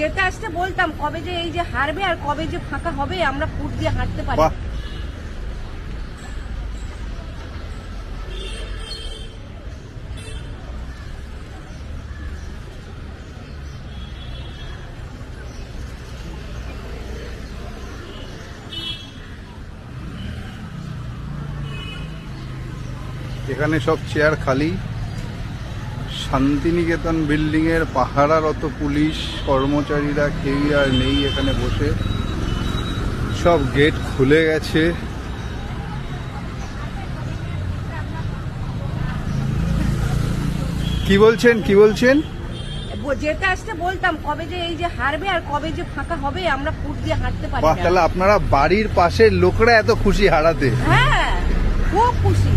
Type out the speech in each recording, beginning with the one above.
যেতে আসতে বলতাম কবে যে এই যে হারবে আর কবে যে ফাঁকা হবে আমরা ফুট দিয়ে হাঁটতে পারি। এখানে সব চেয়ার খালি। শান্তিনিকেতন বিল্ডিং এর পাহারারত পুলিশ কর্মচারীরা কেউই আর নেই এখানে বসে, সব গেট খুলে গেছে। কি বলছেন কি বলছেন? যেতে আসতে বলতাম কবে যে এই যে হারবে আর কবে যে ফাঁকা হবে আমরা ফুট দিয়ে হাঁটতে পারি। তাহলে আপনারা বাড়ির পাশের লোকরা এত খুশি হারাতে? হ্যাঁ, খুব খুশি।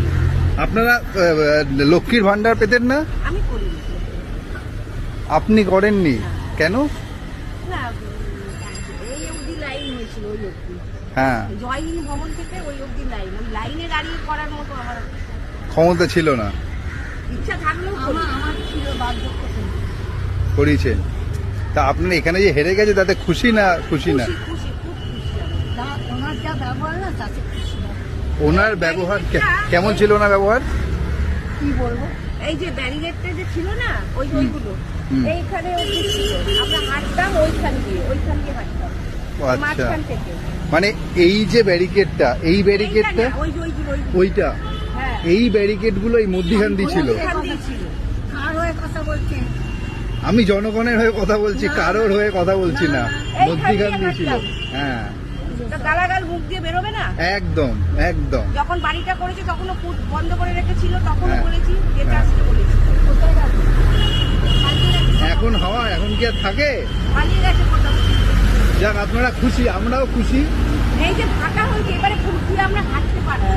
আপনারা লক্ষ্মীর ভান্ডার পেতেন না? আমি করি। আপনি করেননি কেন? না, এই অবধি লাইন হয়েছিল, ওই অবধি। হ্যাঁ, জয়হিনী ভবন থেকে ওই অবধি লাইন। ওই লাইনে দাঁড়িয়ে করার মতো আমার ক্ষমতা ছিল না। ইচ্ছা থাকলেও আমার ছিল, বাধ্য করিয়েছেন। তা আপনারা এখানে যে হেরে গেছে তাতে খুশি না খুশি না? খুশি, খুব খুশি। ওনার যা ব্যবহার না তাতে খুশি। ওনার ব্যবহার কেমন ছিল? ওনার ব্যবহার কি বলবো, এই যে ব্যারিকেডটা যে ছিল না ওইগুলো এইখানে অবধি ছিল, আমরা হাঁটতাম ওইখান দিয়ে হাঁটতাম। আচ্ছা, মাঝখান থেকে। মানে এই যে ব্যারিকেডটা, এই ব্যারিকেডটা ওইটা, হ্যাঁ, এই ব্যারিকেড গুলো এই মধ্যিখান দিয়ে ছিল। কার হয়ে কথা বলছেন? আমি জনগণের হয়ে কথা বলছি, কারোর হয়ে কথা বলছি না। মধ্যিখান দিয়ে ছিল। হ্যাঁ, গালাগাল মুখ দিয়ে বেরোবে না। একদম একদম। যখন বাড়িটা করেছে তখন ফুট বন্ধ করে রেখেছিল, তখন বলেছি যেতে হ্যাঁ। আসতে বলেছি। এখন হওয়া এখন কি আর থাকে? পালিয়ে গেছে কোথাও। যাক, আপনারা খুশি, আমরাও খুশি। এই যে ফাঁকা হয়েছে এবারে ফুট দিয়ে আমরা হাঁটতে পারবো।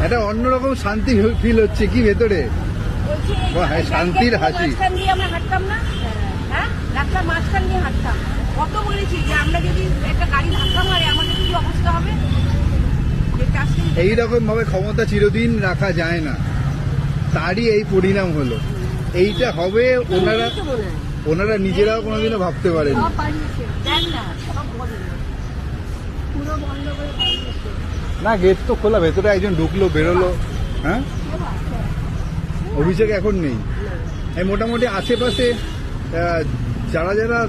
এটা অন্যরকম শান্তি ফিল হচ্ছে কি ভেতরে? শান্তির হাসি। মাঝখান দিয়ে আমরা হাঁটতাম না? হ্যাঁ, রাস্তার মাঝখান দিয়ে হাঁটতাম। কত বলেছি যে আমরা যদি একটা গাড়ি ধাক্কা মারে আমাদের কি অবস্থা হবে। এইরকম ভাবে ক্ষমতা চিরদিন রাখা যায় না, তারই এই পরিণাম হলো। এইটা হবে ওনারা নিজেরাও কোনোদিনও ভাবতে পারেন। না, গেট তো খোলা, ভেতরে একজন ঢুকলো বেরোলো। হ্যাঁ, অভিষেক এখন নেই। এই মোটামুটি আশেপাশে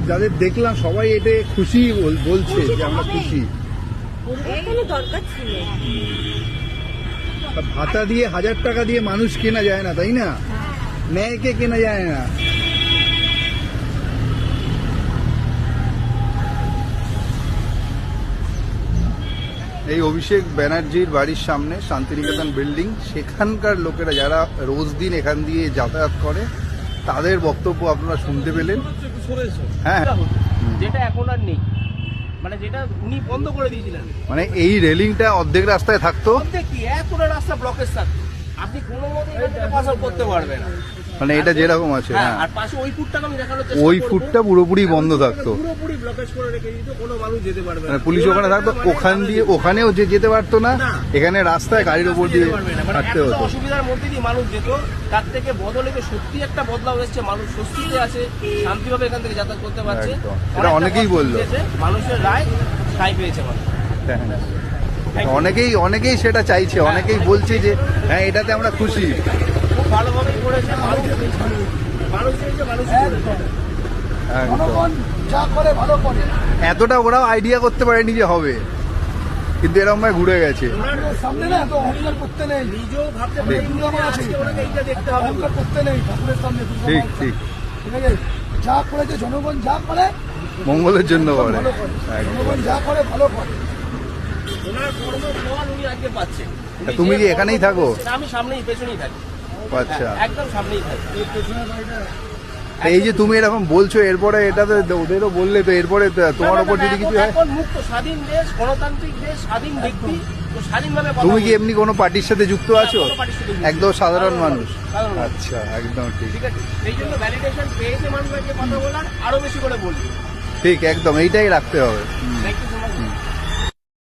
যাদের দেখলাম সবাই এটা খুশি বলছে যে আমরা খুশি। ভাতা দিয়ে 1000 টাকা দিয়ে মানুষ কেনা যায় না, তাই না? ন্যায়কে কেনা যায় না। এই অভিষেক ব্যানার্জির বাড়ির সামনে শান্তিনিকেতন বিল্ডিং, সেখানকার লোকেরা যারা রোজ দিন এখান দিয়ে যাতায়াত করে তাদের বক্তব্য আপনারা শুনতে পেলেন। হ্যাঁ, যেটা এখন আর নেই, মানে যেটা উনি বন্ধ করে দিয়েছিলেন। মানে এই রেলিংটা অর্ধেক রাস্তায় থাকতো। অর্ধেক কি, এতটা রাস্তা ব্লকেজ থাকতো, আপনি কোনো মতে এখান থেকে পাস আউট করতে পারবেন না। মানে এটা যেরকম আছে, হ্যাঁ, আর পাশে ওই ফুটটাকে আমি দেখানোর চেষ্টা করব। ওই ফুটটা পুরোপুরি বন্ধ থাকতো, পুরোপুরি ব্লকেজ করে রেখে দিত, কোনো মানুষ যেতে পারবে না। মানে পুলিশ ওখানে থাকতো, ওখান দিয়ে ওখানেও যেতে পারতো না। এখানে রাস্তায় গাড়ির উপর দিয়ে হাঁটতে হতো। অসুবিধার মধ্যে দিয়ে মানুষ যেত, তার থেকে বদলে সত্যি একটা বদলাও এসেছে। মানুষ স্বস্তিতে আছে, শান্তিভাবে এখান থেকে যাতায়াত করতে পারছে। এটা অনেকেই বললো, মানুষের রায় ঠাঁই পেয়েছে মানুষ। অনেকেই সেটা চাইছে, অনেকেই বলছে যে হ্যাঁ এটাতে আমরা খুশি। খুব ভালোভাবেই করেছে মানুষ, এতটা ওরাও আইডিয়া করতে পারেনি যে হবে, কিন্তু এরকম ভাবে ঘুরে গেছে। ঠিক ঠিক, যা করেছে জনগণ, যা করে মঙ্গলের জন্য করে। জনগণ যা করে ভালো করে। তুমি কি এখানেই থাকো? আমি সামনেই, পেছনেই থাকি। আচ্ছা, একদম সামনেই থাকি। এই যে তুমি এরকম বলছো, এরপরে এটা তো ওদেরও বললে, তো এরপরে তোমার উপর যদি কিছু হয়? এখন মুক্ত স্বাধীন দেশ, গণতান্ত্রিক দেশ, স্বাধীন ব্যক্তি, তো স্বাধীনভাবে তুমি কি এমনি কোনো পার্টির সাথে যুক্ত আছো? একদম সাধারণ মানুষ। সাধারণ মানুষ। আচ্ছা, একদম ঠিক। ঠিক আছে, এই জন্য ভ্যালিডেশন পেয়েছে মানুষকে কথা বলার, আরো বেশি করে বলছি। ঠিক, একদম এইটাই রাখতে হবে। Thank you so much.